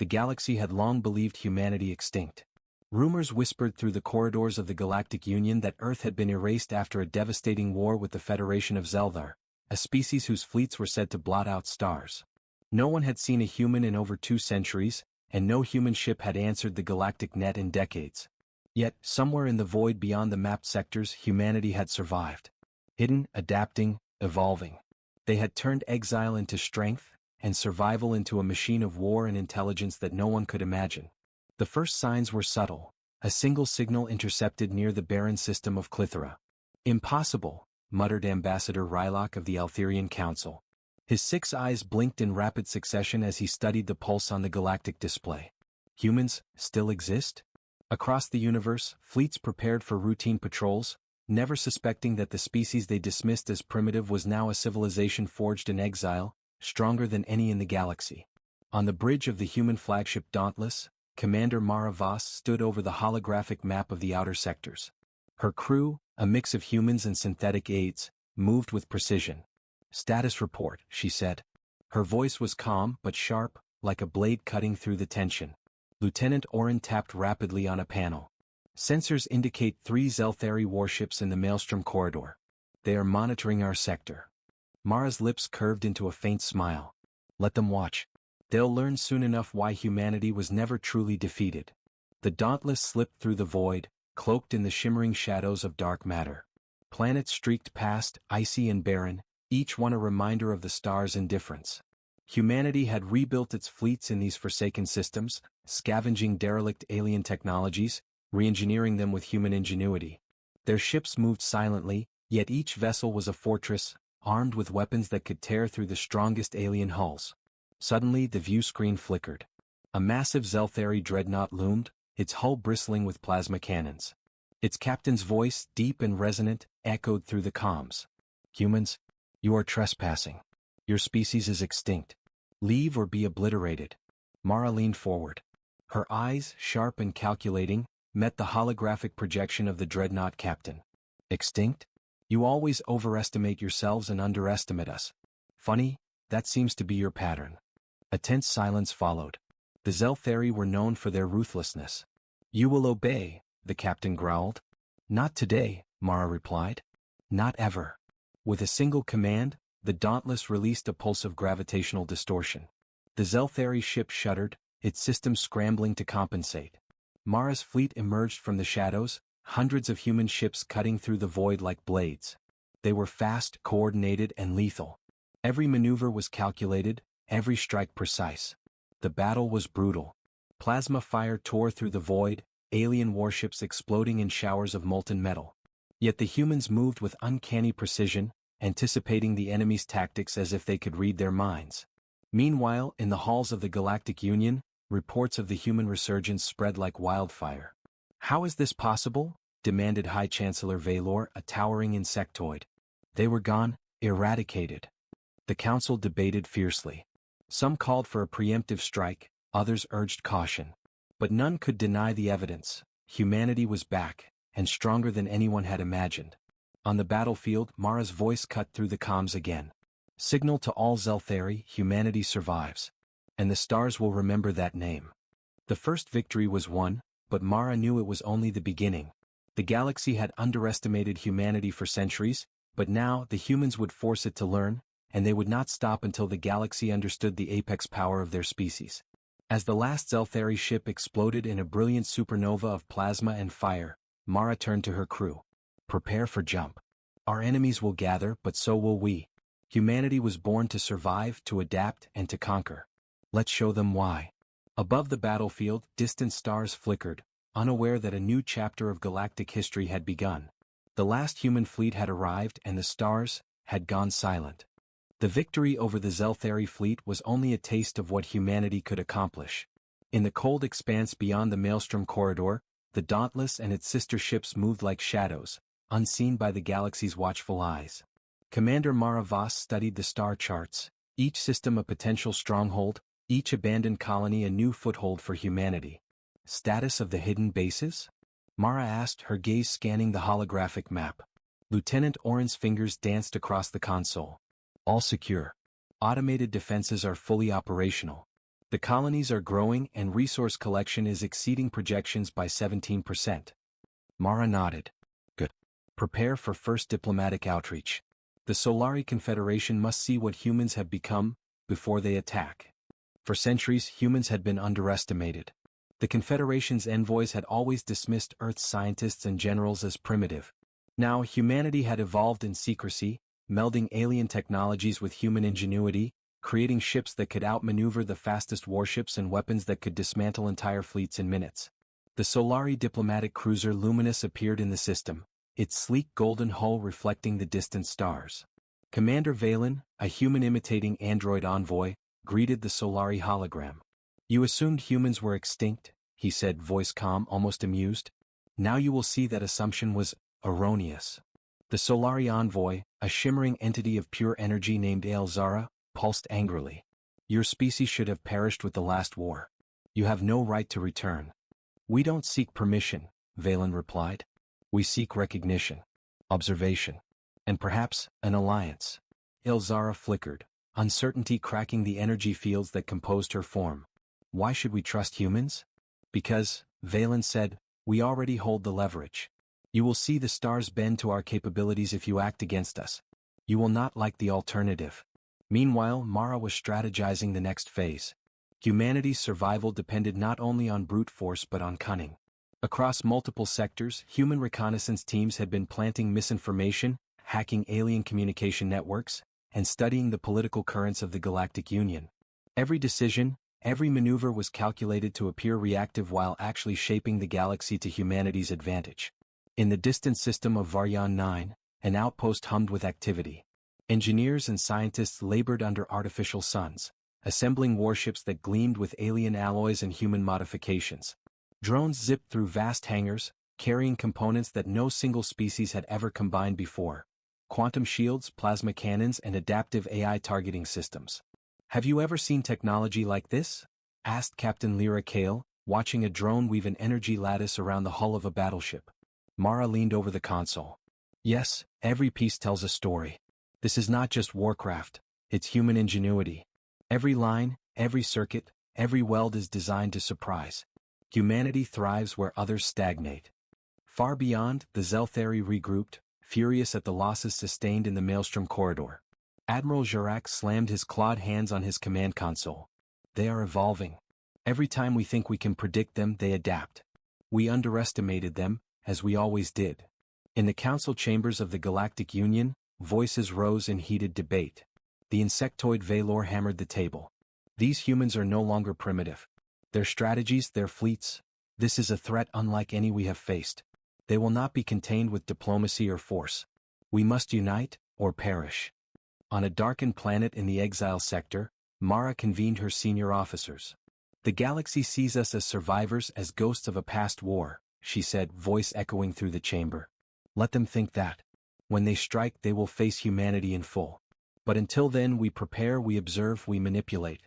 The galaxy had long believed humanity extinct. Rumors whispered through the corridors of the Galactic Union that Earth had been erased after a devastating war with the Federation of Zeldar, a species whose fleets were said to blot out stars. No one had seen a human in over 2 centuries, and no human ship had answered the galactic net in decades. Yet, somewhere in the void beyond the mapped sectors, humanity had survived. Hidden, adapting, evolving. They had turned exile into strength, and survival into a machine of war and intelligence that no one could imagine. The first signs were subtle, a single signal intercepted near the barren system of Clithera. "Impossible," muttered Ambassador Rylock of the Altherian Council. His 6 eyes blinked in rapid succession as he studied the pulse on the galactic display. Humans still exist? Across the universe, fleets prepared for routine patrols, never suspecting that the species they dismissed as primitive was now a civilization forged in exile, stronger than any in the galaxy. On the bridge of the human flagship Dauntless, Commander Mara Voss stood over the holographic map of the outer sectors. Her crew, a mix of humans and synthetic aids, moved with precision. "Status report," she said. Her voice was calm but sharp, like a blade cutting through the tension. Lieutenant Oren tapped rapidly on a panel. "Sensors indicate 3 Zelthari warships in the Maelstrom corridor. They are monitoring our sector." Mara's lips curved into a faint smile. "Let them watch. They'll learn soon enough why humanity was never truly defeated." The Dauntless slipped through the void, cloaked in the shimmering shadows of dark matter. Planets streaked past, icy and barren, each one a reminder of the stars' indifference. Humanity had rebuilt its fleets in these forsaken systems, scavenging derelict alien technologies, re-engineering them with human ingenuity. Their ships moved silently, yet each vessel was a fortress, armed with weapons that could tear through the strongest alien hulls. Suddenly the view screen flickered. A massive Zelthari dreadnought loomed, its hull bristling with plasma cannons. Its captain's voice, deep and resonant, echoed through the comms. "Humans, you are trespassing. Your species is extinct. Leave or be obliterated." Mara leaned forward. Her eyes, sharp and calculating, met the holographic projection of the dreadnought captain. "Extinct? You always overestimate yourselves and underestimate us. Funny, that seems to be your pattern." A tense silence followed. The Zelthari were known for their ruthlessness. "You will obey," the captain growled. "Not today," Mara replied. "Not ever." With a single command, the Dauntless released a pulse of gravitational distortion. The Zelthari ship shuddered, its systems scrambling to compensate. Mara's fleet emerged from the shadows, hundreds of human ships cutting through the void like blades. They were fast, coordinated, and lethal. Every maneuver was calculated, every strike precise. The battle was brutal. Plasma fire tore through the void, alien warships exploding in showers of molten metal. Yet the humans moved with uncanny precision, anticipating the enemy's tactics as if they could read their minds. Meanwhile, in the halls of the Galactic Union, reports of the human resurgence spread like wildfire. "How is this possible?" demanded High Chancellor Valor, a towering insectoid. "They were gone, eradicated." The council debated fiercely. Some called for a preemptive strike, others urged caution. But none could deny the evidence. Humanity was back, and stronger than anyone had imagined. On the battlefield, Mara's voice cut through the comms again. "Signal to all Zelthari, humanity survives. And the stars will remember that name." The first victory was won, but Mara knew it was only the beginning. The galaxy had underestimated humanity for centuries, but now the humans would force it to learn, and they would not stop until the galaxy understood the apex power of their species. As the last Zelthari ship exploded in a brilliant supernova of plasma and fire, Mara turned to her crew. "Prepare for jump. Our enemies will gather, but so will we. Humanity was born to survive, to adapt, and to conquer. Let's show them why." Above the battlefield, distant stars flickered, unaware that a new chapter of galactic history had begun. The last human fleet had arrived and the stars had gone silent. The victory over the Zelthari fleet was only a taste of what humanity could accomplish. In the cold expanse beyond the Maelstrom corridor, the Dauntless and its sister ships moved like shadows, unseen by the galaxy's watchful eyes. Commander Mara Voss studied the star charts, each system a potential stronghold, each abandoned colony a new foothold for humanity. "Status of the hidden bases?" Mara asked, her gaze scanning the holographic map. Lieutenant Oren's fingers danced across the console. "All secure. Automated defenses are fully operational. The colonies are growing and resource collection is exceeding projections by 17%. Mara nodded. Good. Prepare for first diplomatic outreach. The Solari Confederation must see what humans have become before they attack. For centuries, humans had been underestimated. The Confederation's envoys had always dismissed Earth's scientists and generals as primitive. Now, humanity had evolved in secrecy, melding alien technologies with human ingenuity, creating ships that could outmaneuver the fastest warships and weapons that could dismantle entire fleets in minutes. The Solari diplomatic cruiser Luminous appeared in the system, its sleek golden hull reflecting the distant stars. Commander Valen, a human-imitating android envoy, greeted the Solari hologram. You assumed humans were extinct, he said, voice calm, almost amused. Now you will see that assumption was erroneous. The Solari envoy, a shimmering entity of pure energy named Elzara, pulsed angrily. Your species should have perished with the last war. You have no right to return. We don't seek permission, Valen replied. We seek recognition, observation, and perhaps an alliance. Elzara flickered, uncertainty cracking the energy fields that composed her form. Why should we trust humans? Because, Valen said, we already hold the leverage. You will see the stars bend to our capabilities if you act against us. You will not like the alternative. Meanwhile, Mara was strategizing the next phase. Humanity's survival depended not only on brute force but on cunning. Across multiple sectors, human reconnaissance teams had been planting misinformation, hacking alien communication networks, and studying the political currents of the Galactic Union. Every decision, every maneuver was calculated to appear reactive while actually shaping the galaxy to humanity's advantage. In the distant system of Varyan 9, an outpost hummed with activity. Engineers and scientists labored under artificial suns, assembling warships that gleamed with alien alloys and human modifications. Drones zipped through vast hangars, carrying components that no single species had ever combined before. Quantum shields, plasma cannons, and adaptive AI targeting systems. Have you ever seen technology like this? Asked Captain Lyra Kale, watching a drone weave an energy lattice around the hull of a battleship. Mara leaned over the console. Yes, every piece tells a story. This is not just warcraft, it's human ingenuity. Every line, every circuit, every weld is designed to surprise. Humanity thrives where others stagnate. Far beyond, the Zelthari regrouped, furious at the losses sustained in the Maelstrom corridor. Admiral Jarak slammed his clawed hands on his command console. They are evolving. Every time we think we can predict them, they adapt. We underestimated them, as we always did. In the council chambers of the Galactic Union, voices rose in heated debate. The insectoid Valor hammered the table. These humans are no longer primitive. Their strategies, their fleets, this is a threat unlike any we have faced. They will not be contained with diplomacy or force. We must unite, or perish. On a darkened planet in the exile sector, Mara convened her senior officers. The galaxy sees us as survivors, as ghosts of a past war, she said, voice echoing through the chamber. Let them think that. When they strike, they will face humanity in full. But until then, we prepare, we observe, we manipulate.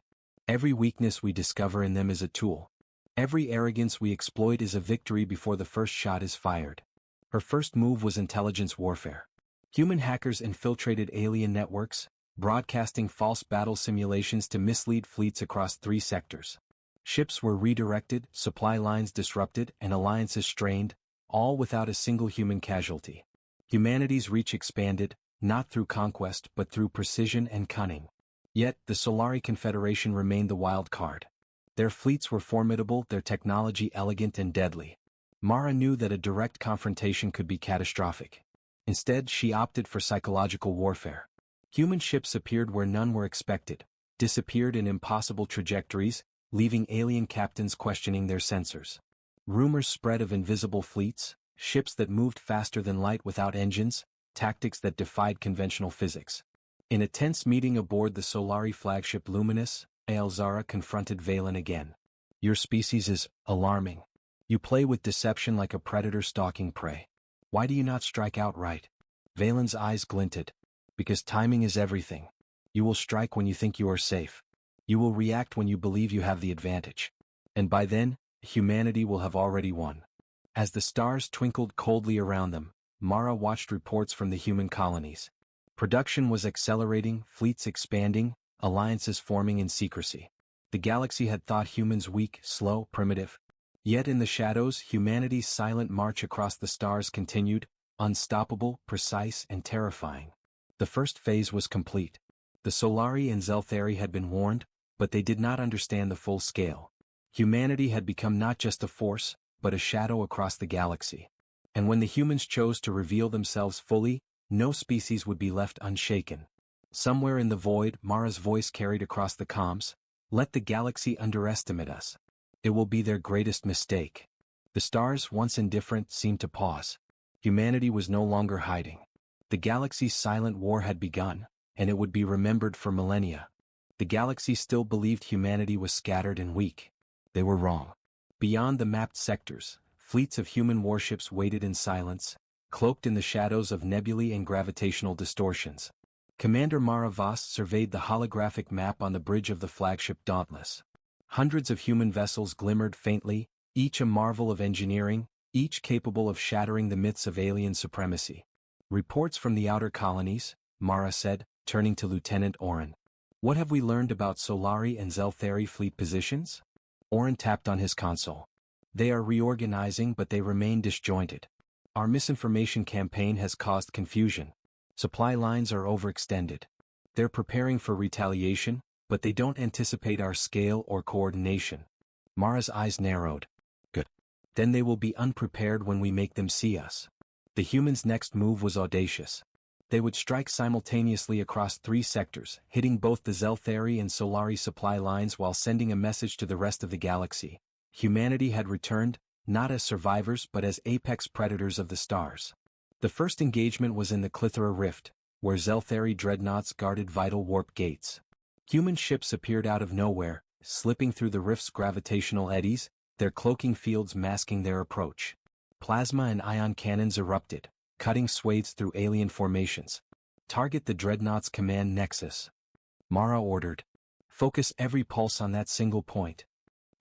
Every weakness we discover in them is a tool. Every arrogance we exploit is a victory before the first shot is fired. Her first move was intelligence warfare. Human hackers infiltrated alien networks, broadcasting false battle simulations to mislead fleets across 3 sectors. Ships were redirected, supply lines disrupted, and alliances strained, all without a single human casualty. Humanity's reach expanded, not through conquest but through precision and cunning. Yet, the Solari Confederation remained the wild card. Their fleets were formidable, their technology elegant and deadly. Mara knew that a direct confrontation could be catastrophic. Instead, she opted for psychological warfare. Human ships appeared where none were expected, disappeared in impossible trajectories, leaving alien captains questioning their sensors. Rumors spread of invisible fleets, ships that moved faster than light without engines, tactics that defied conventional physics. In a tense meeting aboard the Solari flagship Luminous, Elzara confronted Valen again. Your species is alarming. You play with deception like a predator stalking prey. Why do you not strike outright? Valen's eyes glinted. Because timing is everything. You will strike when you think you are safe. You will react when you believe you have the advantage. And by then, humanity will have already won. As the stars twinkled coldly around them, Mara watched reports from the human colonies. Production was accelerating, fleets expanding, alliances forming in secrecy. The galaxy had thought humans weak, slow, primitive. Yet in the shadows, humanity's silent march across the stars continued, unstoppable, precise, and terrifying. The first phase was complete. The Solari and Zelthari had been warned, but they did not understand the full scale. Humanity had become not just a force, but a shadow across the galaxy. And when the humans chose to reveal themselves fully, no species would be left unshaken. Somewhere in the void, Mara's voice carried across the comms, "Let the galaxy underestimate us. It will be their greatest mistake." The stars, once indifferent, seemed to pause. Humanity was no longer hiding. The galaxy's silent war had begun, and it would be remembered for millennia. The galaxy still believed humanity was scattered and weak. They were wrong. Beyond the mapped sectors, fleets of human warships waited in silence, cloaked in the shadows of nebulae and gravitational distortions. Commander Mara Voss surveyed the holographic map on the bridge of the flagship Dauntless. Hundreds of human vessels glimmered faintly, each a marvel of engineering, each capable of shattering the myths of alien supremacy. "Reports from the outer colonies," Mara said, turning to Lieutenant Oren. "What have we learned about Solari and Zelthari fleet positions?" Oren tapped on his console. "They are reorganizing, but they remain disjointed. Our misinformation campaign has caused confusion. Supply lines are overextended. They're preparing for retaliation, but they don't anticipate our scale or coordination." Mara's eyes narrowed. "Good. Then they will be unprepared when we make them see us." The humans' next move was audacious. They would strike simultaneously across 3 sectors, hitting both the Zelthari and Solari supply lines while sending a message to the rest of the galaxy. Humanity had returned, not as survivors but as apex predators of the stars. The first engagement was in the Clithera Rift, where Zelthari dreadnoughts guarded vital warp gates. Human ships appeared out of nowhere, slipping through the rift's gravitational eddies, their cloaking fields masking their approach. Plasma and ion cannons erupted, cutting swathes through alien formations. "Target the dreadnought's command nexus," Mara ordered. "Focus every pulse on that single point."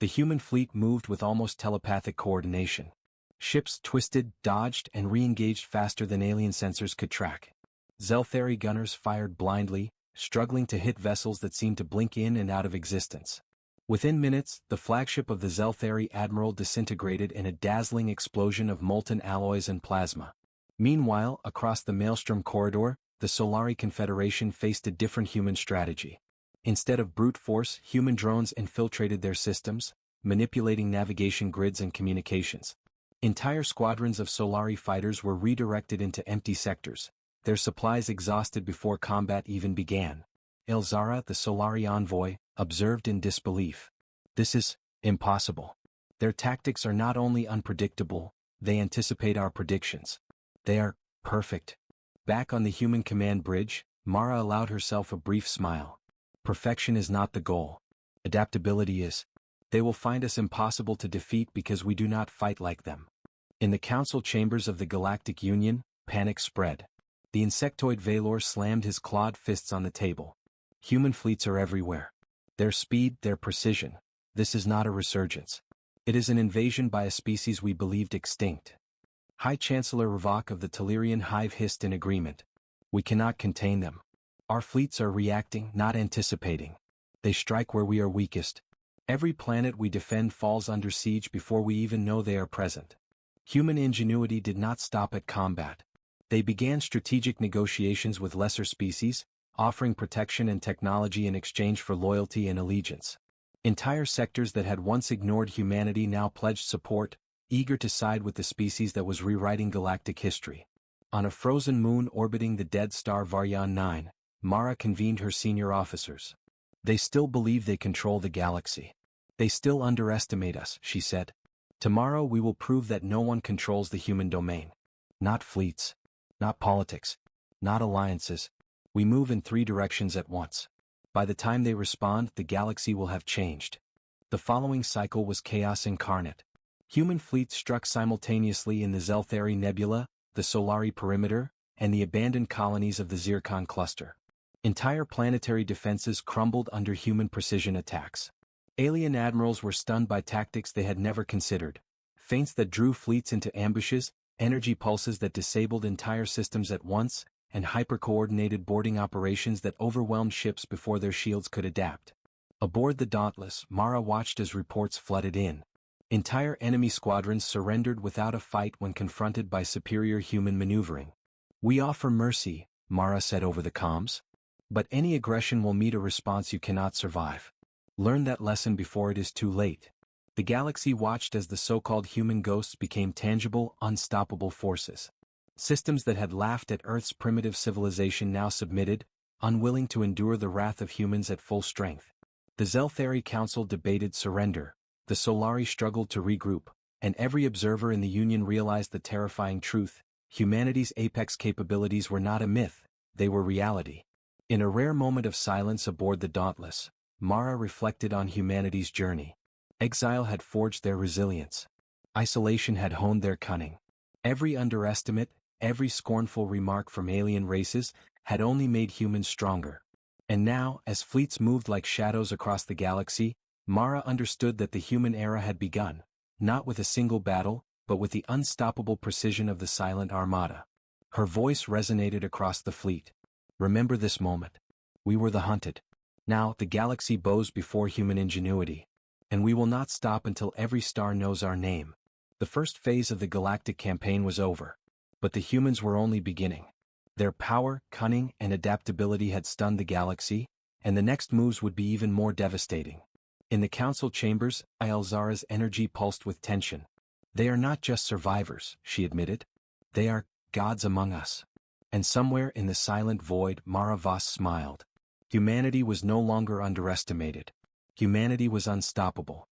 The human fleet moved with almost telepathic coordination. Ships twisted, dodged, and re-engaged faster than alien sensors could track. Zelthari gunners fired blindly, struggling to hit vessels that seemed to blink in and out of existence. Within minutes, the flagship of the Zelthari Admiral disintegrated in a dazzling explosion of molten alloys and plasma. Meanwhile, across the Maelstrom corridor, the Solari Confederation faced a different human strategy. Instead of brute force, human drones infiltrated their systems, manipulating navigation grids and communications. Entire squadrons of Solari fighters were redirected into empty sectors, their supplies exhausted before combat even began. Elzara, the Solari envoy, observed in disbelief. "This is impossible. Their tactics are not only unpredictable, they anticipate our predictions. They are perfect." Back on the human command bridge, Mara allowed herself a brief smile. "Perfection is not the goal. Adaptability is. They will find us impossible to defeat because we do not fight like them." In the council chambers of the Galactic Union, panic spread. The insectoid Valor slammed his clawed fists on the table. "Human fleets are everywhere. Their speed, their precision. This is not a resurgence. It is an invasion by a species we believed extinct." High Chancellor Ravok of the Telerian Hive hissed in agreement. "We cannot contain them. Our fleets are reacting, not anticipating. They strike where we are weakest. Every planet we defend falls under siege before we even know they are present." Human ingenuity did not stop at combat. They began strategic negotiations with lesser species, offering protection and technology in exchange for loyalty and allegiance. Entire sectors that had once ignored humanity now pledged support, eager to side with the species that was rewriting galactic history. On a frozen moon orbiting the dead star Varyan 9, Mara convened her senior officers. "They still believe they control the galaxy. They still underestimate us," she said. "Tomorrow we will prove that no one controls the human domain. Not fleets. Not politics. Not alliances. We move in 3 directions at once. By the time they respond, the galaxy will have changed." The following cycle was chaos incarnate. Human fleets struck simultaneously in the Zelthari Nebula, the Solari Perimeter, and the abandoned colonies of the Zircon Cluster. Entire planetary defenses crumbled under human precision attacks. Alien admirals were stunned by tactics they had never considered. Feints that drew fleets into ambushes, energy pulses that disabled entire systems at once, and hyper-coordinated boarding operations that overwhelmed ships before their shields could adapt. Aboard the Dauntless, Mara watched as reports flooded in. Entire enemy squadrons surrendered without a fight when confronted by superior human maneuvering. "We offer mercy," Mara said over the comms. "But any aggression will meet a response you cannot survive. Learn that lesson before it is too late." The galaxy watched as the so-called human ghosts became tangible, unstoppable forces. Systems that had laughed at Earth's primitive civilization now submitted, unwilling to endure the wrath of humans at full strength. The Zelthari Council debated surrender, the Solari struggled to regroup, and every observer in the Union realized the terrifying truth: humanity's apex capabilities were not a myth, they were reality. In a rare moment of silence aboard the Dauntless, Mara reflected on humanity's journey. Exile had forged their resilience. Isolation had honed their cunning. Every underestimate, every scornful remark from alien races, had only made humans stronger. And now, as fleets moved like shadows across the galaxy, Mara understood that the human era had begun, not with a single battle, but with the unstoppable precision of the Silent Armada. Her voice resonated across the fleet. "Remember this moment. We were the hunted. Now the galaxy bows before human ingenuity. And we will not stop until every star knows our name." The first phase of the Galactic campaign was over. But the humans were only beginning. Their power, cunning, and adaptability had stunned the galaxy, and the next moves would be even more devastating. In the council chambers, Aelzara's energy pulsed with tension. "They are not just survivors," she admitted. "They are gods among us." And somewhere in the silent void, Mara Voss smiled. Humanity was no longer underestimated. Humanity was unstoppable.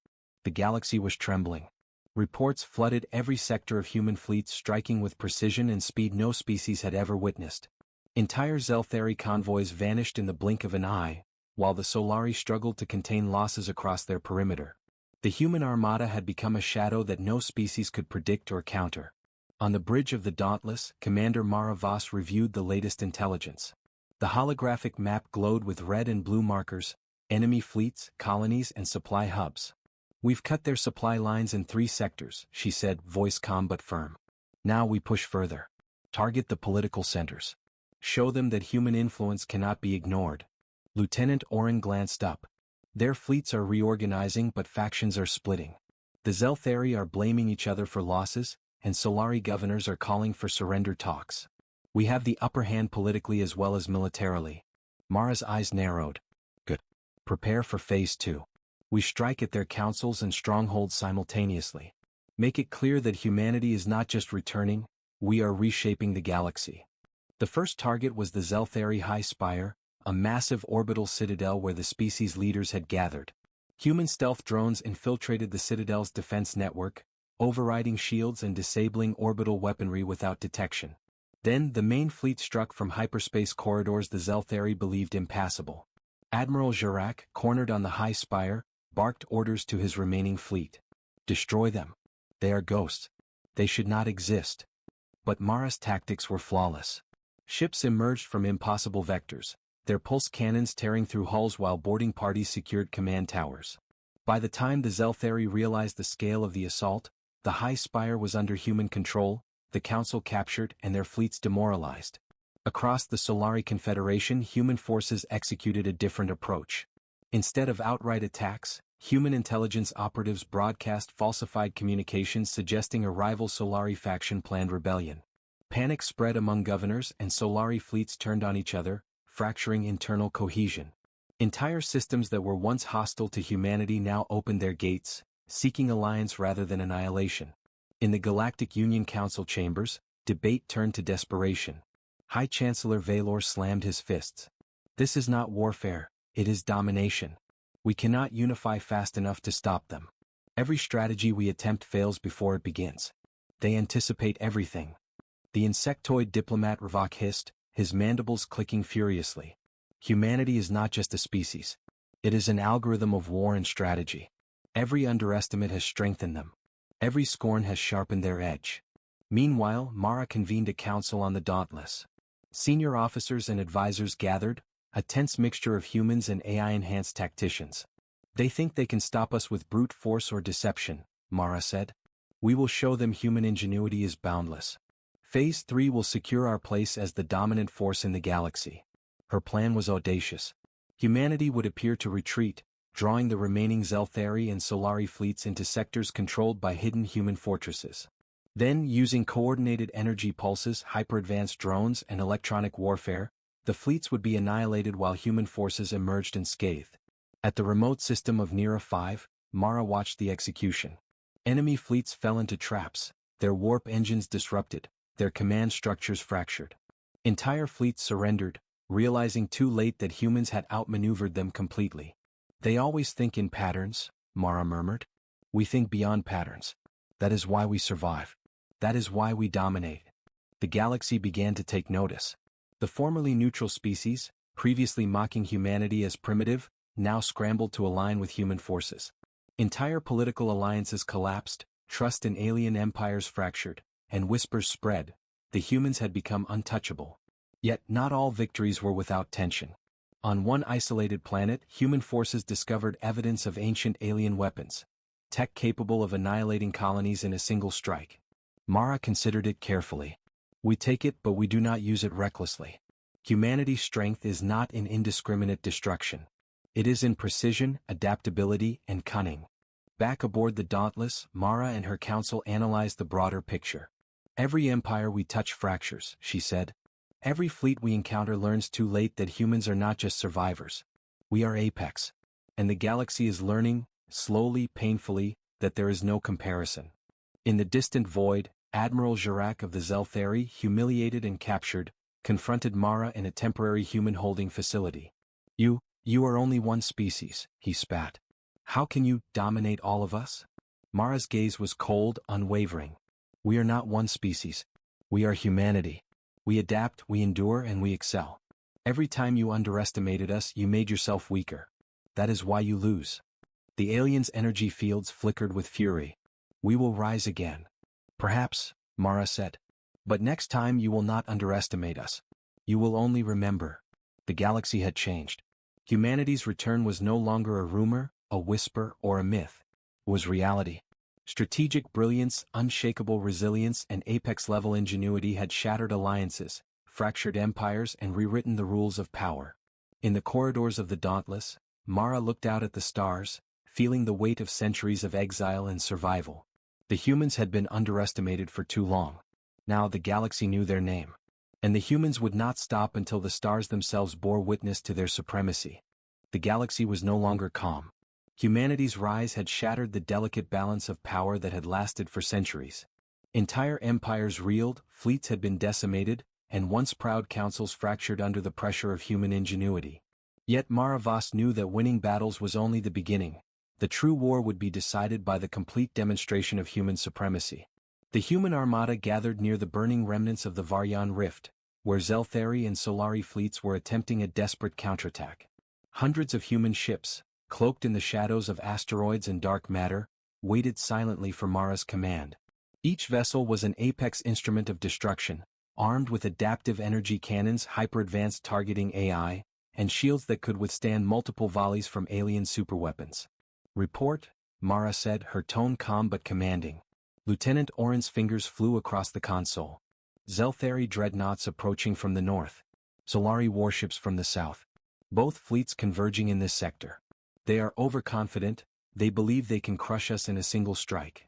The galaxy was trembling. Reports flooded every sector of human fleets, striking with precision and speed no species had ever witnessed. Entire Zelthari convoys vanished in the blink of an eye, while the Solari struggled to contain losses across their perimeter. The human armada had become a shadow that no species could predict or counter. On the bridge of the Dauntless, Commander Mara Voss reviewed the latest intelligence. The holographic map glowed with red and blue markers: enemy fleets, colonies, and supply hubs. "We've cut their supply lines in 3 sectors," she said, voice calm but firm. "Now we push further. Target the political centers. Show them that human influence cannot be ignored." Lieutenant Oren glanced up. "Their fleets are reorganizing, but factions are splitting. The Zelthari are blaming each other for losses, and Solari governors are calling for surrender talks. We have the upper hand politically as well as militarily." Mara's eyes narrowed. "Good. Prepare for Phase 2. We strike at their councils and strongholds simultaneously. Make it clear that humanity is not just returning, we are reshaping the galaxy." The first target was the Zelthari High Spire, a massive orbital citadel where the species leaders had gathered. Human stealth drones infiltrated the citadel's defense network, overriding shields and disabling orbital weaponry without detection. Then the main fleet struck from hyperspace corridors the Zelthari believed impassable. Admiral Jirac, cornered on the High Spire, barked orders to his remaining fleet. "Destroy them. They are ghosts. They should not exist." But Mara's tactics were flawless. Ships emerged from impossible vectors, their pulse cannons tearing through hulls while boarding parties secured command towers. By the time the Zelthari realized the scale of the assault, the High Spire was under human control, the Council captured, and their fleets demoralized. Across the Solari Confederation, human forces executed a different approach. Instead of outright attacks, human intelligence operatives broadcast falsified communications suggesting a rival Solari faction planned rebellion. Panic spread among governors and Solari fleets turned on each other, fracturing internal cohesion. Entire systems that were once hostile to humanity now opened their gates, seeking alliance rather than annihilation. In the Galactic Union Council chambers, debate turned to desperation. High Chancellor Valor slammed his fists. "This is not warfare, it is domination. We cannot unify fast enough to stop them. Every strategy we attempt fails before it begins. They anticipate everything." The insectoid diplomat Ravak hissed, his mandibles clicking furiously. "Humanity is not just a species. It is an algorithm of war and strategy. Every underestimate has strengthened them. Every scorn has sharpened their edge." Meanwhile, Mara convened a council on the Dauntless. Senior officers and advisors gathered, a tense mixture of humans and AI-enhanced tacticians. "They think they can stop us with brute force or deception," Mara said. "We will show them human ingenuity is boundless. Phase 3 will secure our place as the dominant force in the galaxy." Her plan was audacious. Humanity would appear to retreat, drawing the remaining Zelthari and Solari fleets into sectors controlled by hidden human fortresses. Then, using coordinated energy pulses, hyper-advanced drones, and electronic warfare, the fleets would be annihilated while human forces emerged unscathed. At the remote system of Nera 5, Mara watched the execution. Enemy fleets fell into traps, their warp engines disrupted, their command structures fractured. Entire fleets surrendered, realizing too late that humans had outmaneuvered them completely. They always think in patterns, Mara murmured. We think beyond patterns. That is why we survive. That is why we dominate. The galaxy began to take notice. The formerly neutral species, previously mocking humanity as primitive, now scrambled to align with human forces. Entire political alliances collapsed, trust in alien empires fractured, and whispers spread. The humans had become untouchable. Yet not all victories were without tension. On one isolated planet, human forces discovered evidence of ancient alien weapons, tech capable of annihilating colonies in a single strike. Mara considered it carefully. We take it, but we do not use it recklessly. Humanity's strength is not in indiscriminate destruction. It is in precision, adaptability, and cunning. Back aboard the Dauntless, Mara and her council analyzed the broader picture. Every empire we touch fractures, she said. Every fleet we encounter learns too late that humans are not just survivors. We are apex. And the galaxy is learning, slowly, painfully, that there is no comparison. In the distant void, Admiral Jirak of the Zelthari, humiliated and captured, confronted Mara in a temporary human holding facility. You are only one species, he spat. How can you dominate all of us? Mara's gaze was cold, unwavering. We are not one species. We are humanity. We adapt, we endure, and we excel. Every time you underestimated us, you made yourself weaker. That is why you lose. The aliens' energy fields flickered with fury. We will rise again. Perhaps, Mara said. But next time you will not underestimate us. You will only remember. The galaxy had changed. Humanity's return was no longer a rumor, a whisper, or a myth. It was reality. Strategic brilliance, unshakable resilience, and apex-level ingenuity had shattered alliances, fractured empires, and rewritten the rules of power. In the corridors of the Dauntless, Mara looked out at the stars, feeling the weight of centuries of exile and survival. The humans had been underestimated for too long. Now the galaxy knew their name. And the humans would not stop until the stars themselves bore witness to their supremacy. The galaxy was no longer calm. Humanity's rise had shattered the delicate balance of power that had lasted for centuries. Entire empires reeled, fleets had been decimated, and once proud councils fractured under the pressure of human ingenuity. Yet Mara Voss knew that winning battles was only the beginning. The true war would be decided by the complete demonstration of human supremacy. The human armada gathered near the burning remnants of the Varyan Rift, where Zelthari and Solari fleets were attempting a desperate counterattack. Hundreds of human ships, cloaked in the shadows of asteroids and dark matter, waited silently for Mara's command. Each vessel was an apex instrument of destruction, armed with adaptive energy cannons, hyper-advanced targeting AI, and shields that could withstand multiple volleys from alien superweapons. Report, Mara said, her tone calm but commanding. Lieutenant Oren's fingers flew across the console. Zelthari dreadnoughts approaching from the north. Solari warships from the south. Both fleets converging in this sector. They are overconfident, they believe they can crush us in a single strike.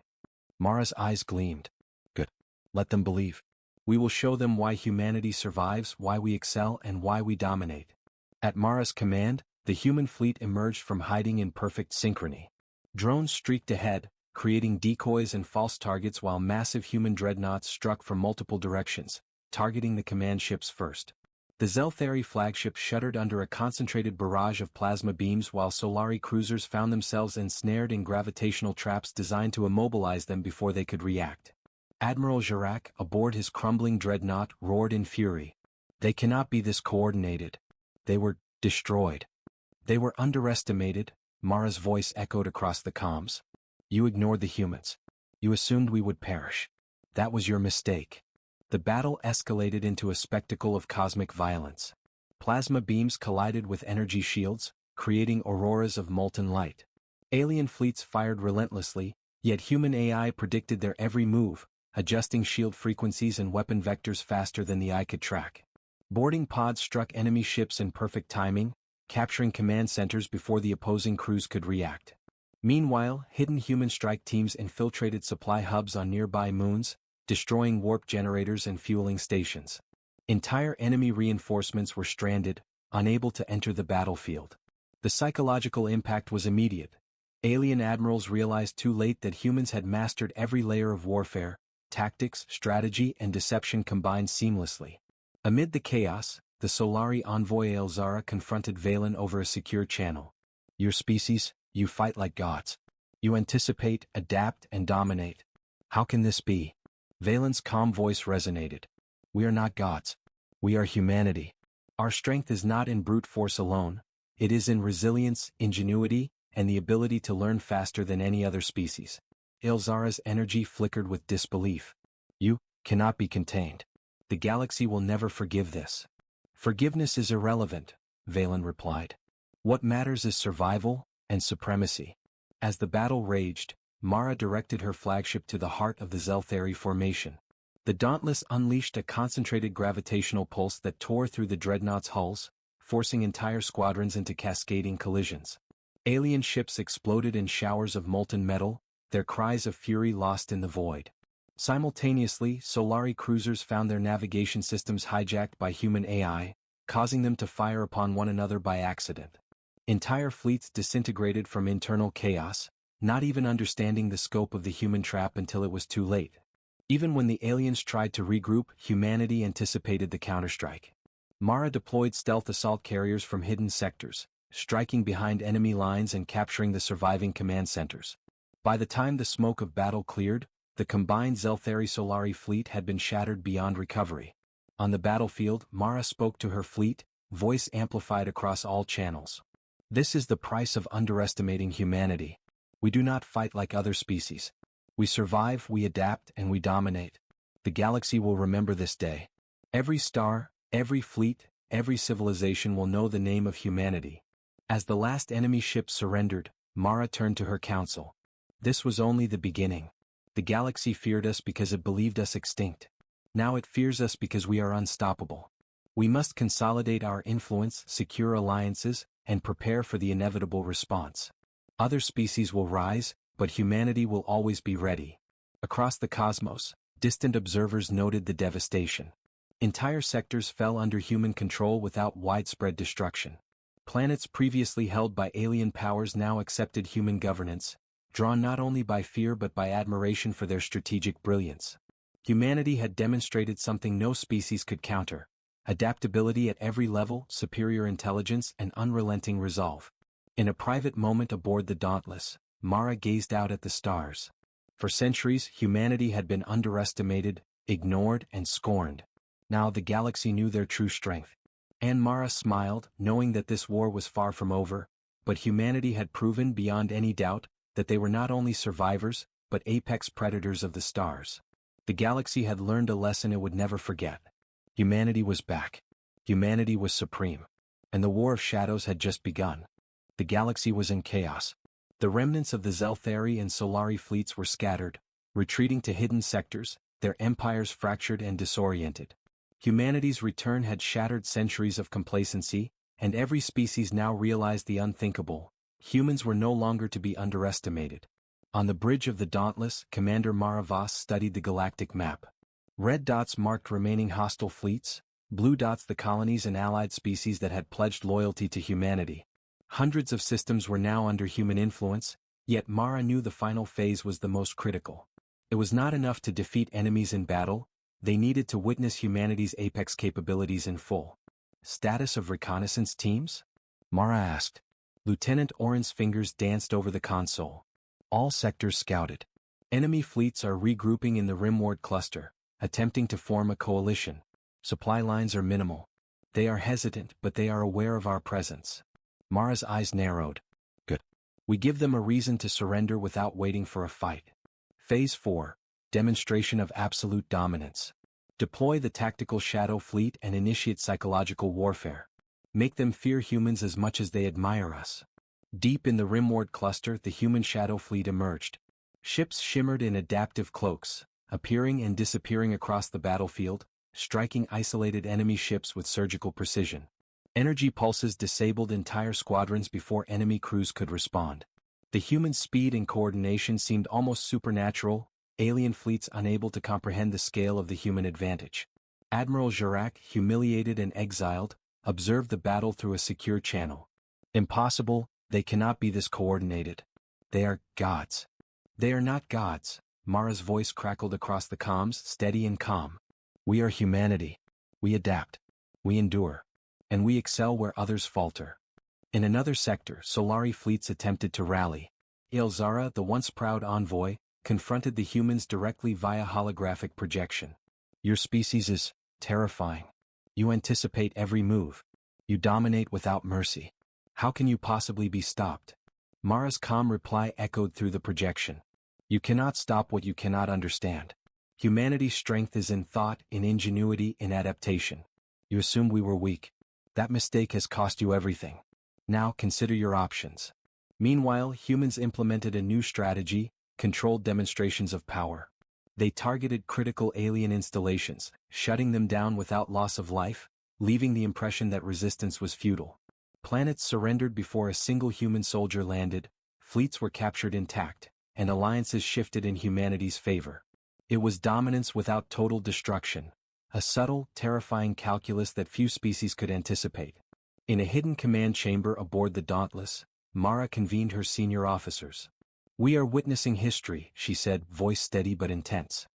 Mara's eyes gleamed. Good. Let them believe. We will show them why humanity survives, why we excel, and why we dominate. At Mara's command, the human fleet emerged from hiding in perfect synchrony. Drones streaked ahead, creating decoys and false targets while massive human dreadnoughts struck from multiple directions, targeting the command ships first. The Zelthari flagship shuddered under a concentrated barrage of plasma beams while Solari cruisers found themselves ensnared in gravitational traps designed to immobilize them before they could react. Admiral Jirak, aboard his crumbling dreadnought, roared in fury. They cannot be this coordinated. They were destroyed. They were underestimated, Mara's voice echoed across the comms. You ignored the humans. You assumed we would perish. That was your mistake. The battle escalated into a spectacle of cosmic violence. Plasma beams collided with energy shields, creating auroras of molten light. Alien fleets fired relentlessly, yet human AI predicted their every move, adjusting shield frequencies and weapon vectors faster than the eye could track. Boarding pods struck enemy ships in perfect timing, capturing command centers before the opposing crews could react. Meanwhile, hidden human strike teams infiltrated supply hubs on nearby moons, destroying warp generators and fueling stations. Entire enemy reinforcements were stranded, unable to enter the battlefield. The psychological impact was immediate. Alien admirals realized too late that humans had mastered every layer of warfare, tactics, strategy, and deception combined seamlessly. Amid the chaos, the Solari envoy Elzara confronted Valen over a secure channel. "Your species, you fight like gods. You anticipate, adapt, and dominate. How can this be?" Valen's calm voice resonated. "We are not gods. We are humanity. Our strength is not in brute force alone, it is in resilience, ingenuity, and the ability to learn faster than any other species." Elzara's energy flickered with disbelief. "You cannot be contained. The galaxy will never forgive this." "Forgiveness is irrelevant," Valen replied. "What matters is survival and supremacy." As the battle raged, Mara directed her flagship to the heart of the Zelthari formation. The Dauntless unleashed a concentrated gravitational pulse that tore through the dreadnought's hulls, forcing entire squadrons into cascading collisions. Alien ships exploded in showers of molten metal, their cries of fury lost in the void. Simultaneously, Solari cruisers found their navigation systems hijacked by human AI, causing them to fire upon one another by accident. Entire fleets disintegrated from internal chaos, not even understanding the scope of the human trap until it was too late. Even when the aliens tried to regroup, humanity anticipated the counterstrike. Mara deployed stealth assault carriers from hidden sectors, striking behind enemy lines and capturing the surviving command centers. By the time the smoke of battle cleared, the combined Zelthari-Solari fleet had been shattered beyond recovery. On the battlefield, Mara spoke to her fleet, voice amplified across all channels. "This is the price of underestimating humanity. We do not fight like other species. We survive, we adapt, and we dominate. The galaxy will remember this day. Every star, every fleet, every civilization will know the name of humanity." As the last enemy ship surrendered, Mara turned to her council. "This was only the beginning. The galaxy feared us because it believed us extinct. Now it fears us because we are unstoppable. We must consolidate our influence, secure alliances, and prepare for the inevitable response. Other species will rise, but humanity will always be ready." Across the cosmos, distant observers noted the devastation. Entire sectors fell under human control without widespread destruction. Planets previously held by alien powers now accepted human governance, drawn not only by fear but by admiration for their strategic brilliance. Humanity had demonstrated something no species could counter: adaptability at every level, superior intelligence, and unrelenting resolve. In a private moment aboard the Dauntless, Mara gazed out at the stars. For centuries, humanity had been underestimated, ignored, and scorned. Now the galaxy knew their true strength. And Mara smiled, knowing that this war was far from over, but humanity had proven beyond any doubt that they were not only survivors, but apex predators of the stars. The galaxy had learned a lesson it would never forget. Humanity was back. Humanity was supreme. And the War of Shadows had just begun. The galaxy was in chaos. The remnants of the Zelthari and Solari fleets were scattered, retreating to hidden sectors, their empires fractured and disoriented. Humanity's return had shattered centuries of complacency, and every species now realized the unthinkable: humans were no longer to be underestimated. On the bridge of the Dauntless, Commander Maravas studied the galactic map. Red dots marked remaining hostile fleets, blue dots the colonies and allied species that had pledged loyalty to humanity. Hundreds of systems were now under human influence, yet Mara knew the final phase was the most critical. It was not enough to defeat enemies in battle, they needed to witness humanity's apex capabilities in full. "Status of reconnaissance teams?" Mara asked. Lieutenant Oren's fingers danced over the console. "All sectors scouted. Enemy fleets are regrouping in the Rimward cluster, attempting to form a coalition. Supply lines are minimal. They are hesitant, but they are aware of our presence." Mara's eyes narrowed. "Good. We give them a reason to surrender without waiting for a fight." Phase 4. Demonstration of absolute dominance. Deploy the tactical shadow fleet and initiate psychological warfare. Make them fear humans as much as they admire us. Deep in the Rimward cluster, the human shadow fleet emerged. Ships shimmered in adaptive cloaks, appearing and disappearing across the battlefield, striking isolated enemy ships with surgical precision. Energy pulses disabled entire squadrons before enemy crews could respond. The human speed and coordination seemed almost supernatural, alien fleets unable to comprehend the scale of the human advantage. Admiral Jirac, humiliated and exiled, observed the battle through a secure channel. Impossible, they cannot be this coordinated. They are gods. They are not gods, Mara's voice crackled across the comms, steady and calm. We are humanity. We adapt. We endure. And we excel where others falter. In another sector, Solari fleets attempted to rally. Ilzara, the once proud envoy, confronted the humans directly via holographic projection. Your species is terrifying. You anticipate every move. You dominate without mercy. How can you possibly be stopped? Mara's calm reply echoed through the projection. You cannot stop what you cannot understand. Humanity's strength is in thought, in ingenuity, in adaptation. You assume we were weak. That mistake has cost you everything. Now consider your options. Meanwhile, humans implemented a new strategy, controlled demonstrations of power. They targeted critical alien installations, shutting them down without loss of life, leaving the impression that resistance was futile. Planets surrendered before a single human soldier landed, fleets were captured intact, and alliances shifted in humanity's favor. It was dominance without total destruction, a subtle, terrifying calculus that few species could anticipate. In a hidden command chamber aboard the Dauntless, Mara convened her senior officers. We are witnessing history, she said, voice steady but intense.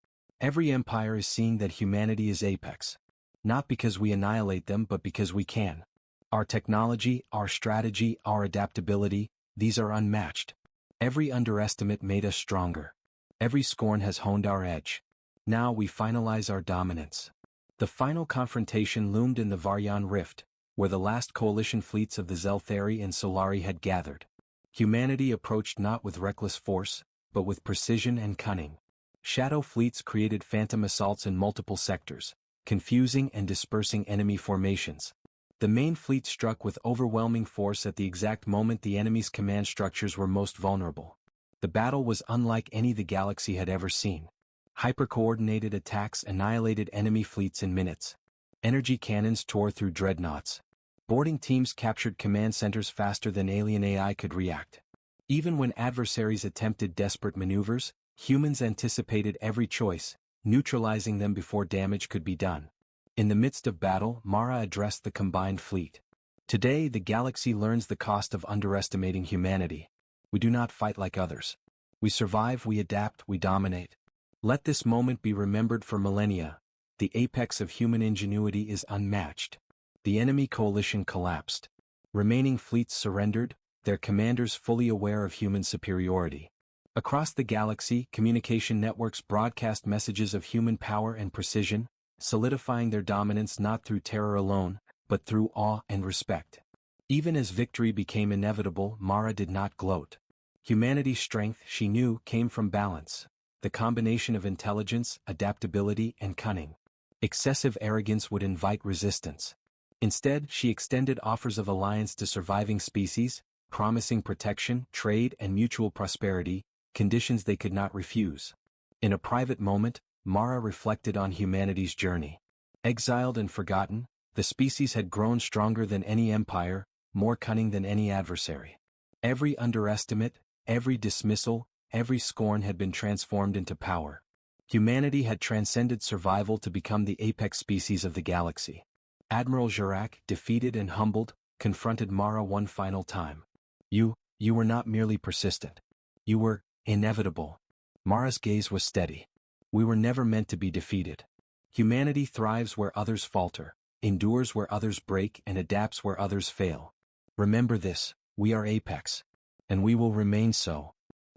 Every empire is seeing that humanity is apex. Not because we annihilate them but because we can. Our technology, our strategy, our adaptability, these are unmatched. Every underestimate made us stronger. Every scorn has honed our edge. Now we finalize our dominance. The final confrontation loomed in the Varyan Rift, where the last coalition fleets of the Zelthari and Solari had gathered. Humanity approached not with reckless force, but with precision and cunning. Shadow fleets created phantom assaults in multiple sectors, confusing and dispersing enemy formations. The main fleet struck with overwhelming force at the exact moment the enemy's command structures were most vulnerable. The battle was unlike any the galaxy had ever seen. Hyper-coordinated attacks annihilated enemy fleets in minutes. Energy cannons tore through dreadnoughts. Boarding teams captured command centers faster than alien AI could react. Even when adversaries attempted desperate maneuvers, humans anticipated every choice, neutralizing them before damage could be done. In the midst of battle, Mara addressed the combined fleet. Today, the galaxy learns the cost of underestimating humanity. We do not fight like others. We survive, we adapt, we dominate. Let this moment be remembered for millennia. The apex of human ingenuity is unmatched. The enemy coalition collapsed. Remaining fleets surrendered, their commanders fully aware of human superiority. Across the galaxy, communication networks broadcast messages of human power and precision, solidifying their dominance not through terror alone, but through awe and respect. Even as victory became inevitable, Mara did not gloat. Humanity's strength, she knew, came from balance, the combination of intelligence, adaptability, and cunning. Excessive arrogance would invite resistance. Instead, she extended offers of alliance to surviving species, promising protection, trade, and mutual prosperity, conditions they could not refuse. In a private moment, Mara reflected on humanity's journey. Exiled and forgotten, the species had grown stronger than any empire, more cunning than any adversary. Every underestimate, every dismissal, every scorn had been transformed into power. Humanity had transcended survival to become the apex species of the galaxy. Admiral Jirac, defeated and humbled, confronted Mara one final time. You were not merely persistent. You were inevitable. Mara's gaze was steady. We were never meant to be defeated. Humanity thrives where others falter, endures where others break, and adapts where others fail. Remember this, we are apex. And we will remain so.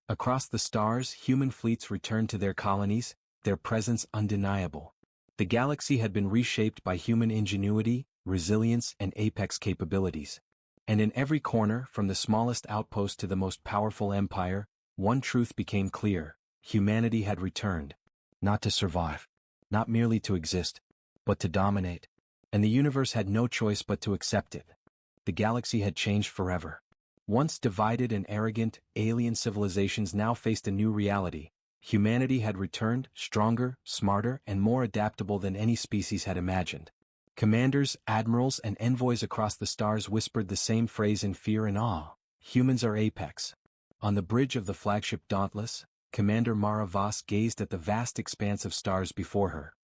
Across the stars, human fleets returned to their colonies, their presence undeniable. The galaxy had been reshaped by human ingenuity, resilience, and apex capabilities. And in every corner, from the smallest outpost to the most powerful empire, one truth became clear: humanity had returned. Not to survive, not merely to exist, but to dominate. And the universe had no choice but to accept it. The galaxy had changed forever. Once divided and arrogant, alien civilizations now faced a new reality. Humanity had returned, stronger, smarter, and more adaptable than any species had imagined. Commanders, admirals, and envoys across the stars whispered the same phrase in fear and awe. Humans are apex. On the bridge of the flagship Dauntless, Commander Mara Voss gazed at the vast expanse of stars before her.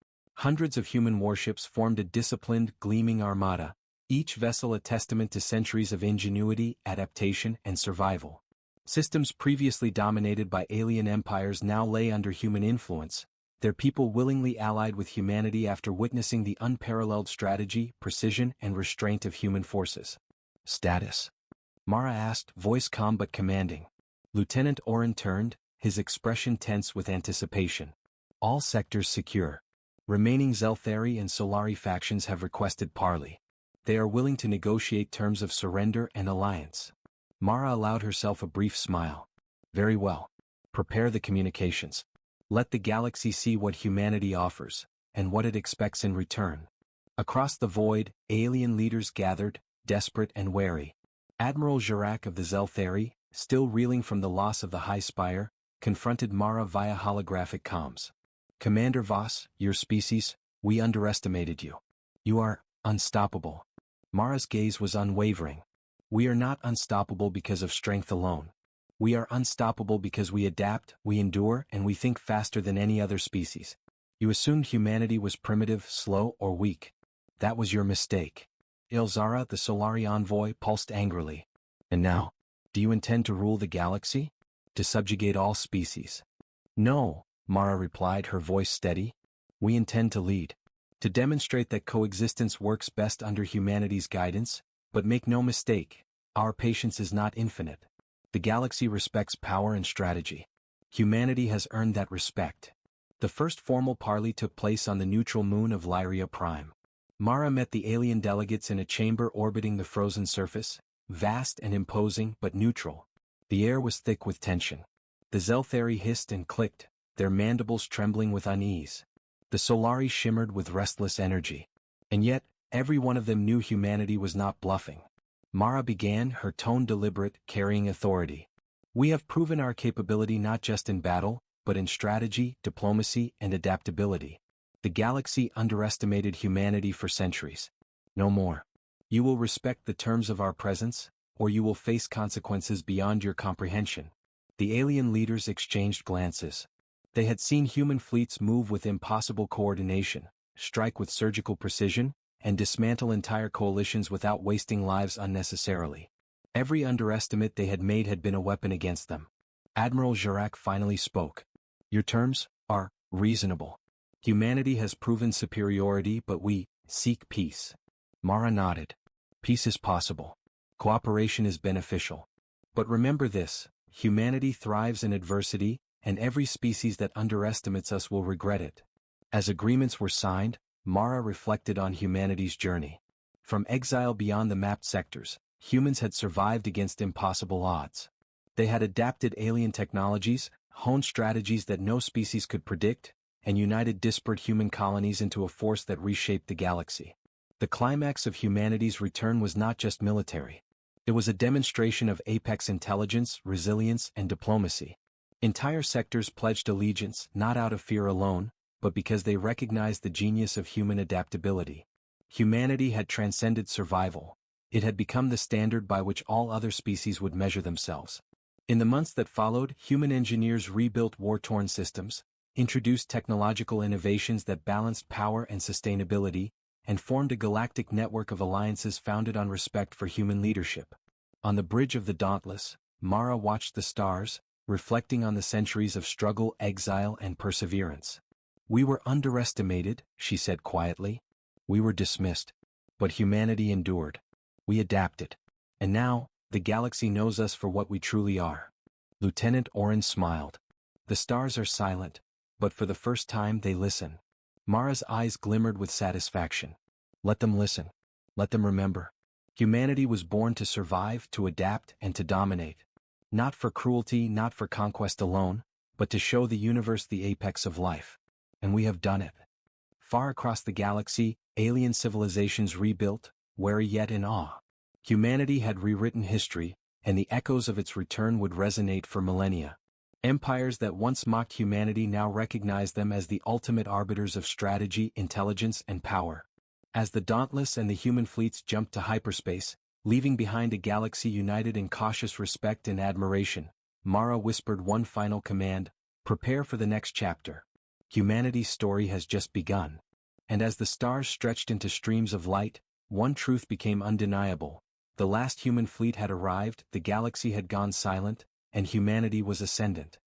Hundreds of human warships formed a disciplined, gleaming armada, each vessel a testament to centuries of ingenuity, adaptation, and survival. Systems previously dominated by alien empires now lay under human influence, their people willingly allied with humanity after witnessing the unparalleled strategy, precision, and restraint of human forces. Status? Mara asked, voice calm but commanding. Lieutenant Oren turned, his expression tense with anticipation. All sectors secure. Remaining Zelthari and Solari factions have requested parley. They are willing to negotiate terms of surrender and alliance. Mara allowed herself a brief smile. Very well. Prepare the communications. Let the galaxy see what humanity offers, and what it expects in return. Across the void, alien leaders gathered, desperate and wary. Admiral Jirak of the Zelthari, still reeling from the loss of the High Spire, confronted Mara via holographic comms. Commander Voss, your species, we underestimated you. You are unstoppable. Mara's gaze was unwavering. We are not unstoppable because of strength alone. We are unstoppable because we adapt, we endure, and we think faster than any other species. You assumed humanity was primitive, slow, or weak. That was your mistake. Ilzara, the Solari envoy, pulsed angrily. And now, do you intend to rule the galaxy? To subjugate all species? No, Mara replied, her voice steady. We intend to lead. To demonstrate that coexistence works best under humanity's guidance, but make no mistake, our patience is not infinite. The galaxy respects power and strategy. Humanity has earned that respect. The first formal parley took place on the neutral moon of Lyria Prime. Mara met the alien delegates in a chamber orbiting the frozen surface, vast and imposing but neutral. The air was thick with tension. The Zelthari hissed and clicked, their mandibles trembling with unease. The Solari shimmered with restless energy. And yet, every one of them knew humanity was not bluffing. Mara began, her tone deliberate, carrying authority. We have proven our capability not just in battle, but in strategy, diplomacy, and adaptability. The galaxy underestimated humanity for centuries. No more. You will respect the terms of our presence, or you will face consequences beyond your comprehension. The alien leaders exchanged glances. They had seen human fleets move with impossible coordination, strike with surgical precision, and dismantle entire coalitions without wasting lives unnecessarily. Every underestimate they had made had been a weapon against them. Admiral Jirak finally spoke. Your terms are reasonable. Humanity has proven superiority, but we seek peace. Mara nodded. Peace is possible. Cooperation is beneficial. But remember this, humanity thrives in adversity, and every species that underestimates us will regret it. As agreements were signed, Mara reflected on humanity's journey. From exile beyond the mapped sectors, humans had survived against impossible odds. They had adapted alien technologies, honed strategies that no species could predict, and united disparate human colonies into a force that reshaped the galaxy. The climax of humanity's return was not just military. It was a demonstration of apex intelligence, resilience, and diplomacy. Entire sectors pledged allegiance, not out of fear alone, but because they recognized the genius of human adaptability. Humanity had transcended survival. It had become the standard by which all other species would measure themselves. In the months that followed, human engineers rebuilt war-torn systems, introduced technological innovations that balanced power and sustainability, and formed a galactic network of alliances founded on respect for human leadership. On the bridge of the Dauntless, Mara watched the stars, reflecting on the centuries of struggle, exile, and perseverance. We were underestimated, she said quietly. We were dismissed. But humanity endured. We adapted. And now, the galaxy knows us for what we truly are. Lieutenant Oren smiled. The stars are silent, but for the first time they listen. Mara's eyes glimmered with satisfaction. Let them listen. Let them remember. Humanity was born to survive, to adapt, and to dominate. Not for cruelty, not for conquest alone, but to show the universe the apex of life. And we have done it. Far across the galaxy, alien civilizations rebuilt, wary yet in awe. Humanity had rewritten history, and the echoes of its return would resonate for millennia. Empires that once mocked humanity now recognized them as the ultimate arbiters of strategy, intelligence, and power. As the Dauntless and the human fleets jumped to hyperspace, leaving behind a galaxy united in cautious respect and admiration, Mara whispered one final command: prepare for the next chapter. Humanity's story has just begun. And as the stars stretched into streams of light, one truth became undeniable. The last human fleet had arrived, the galaxy had gone silent, and humanity was ascendant.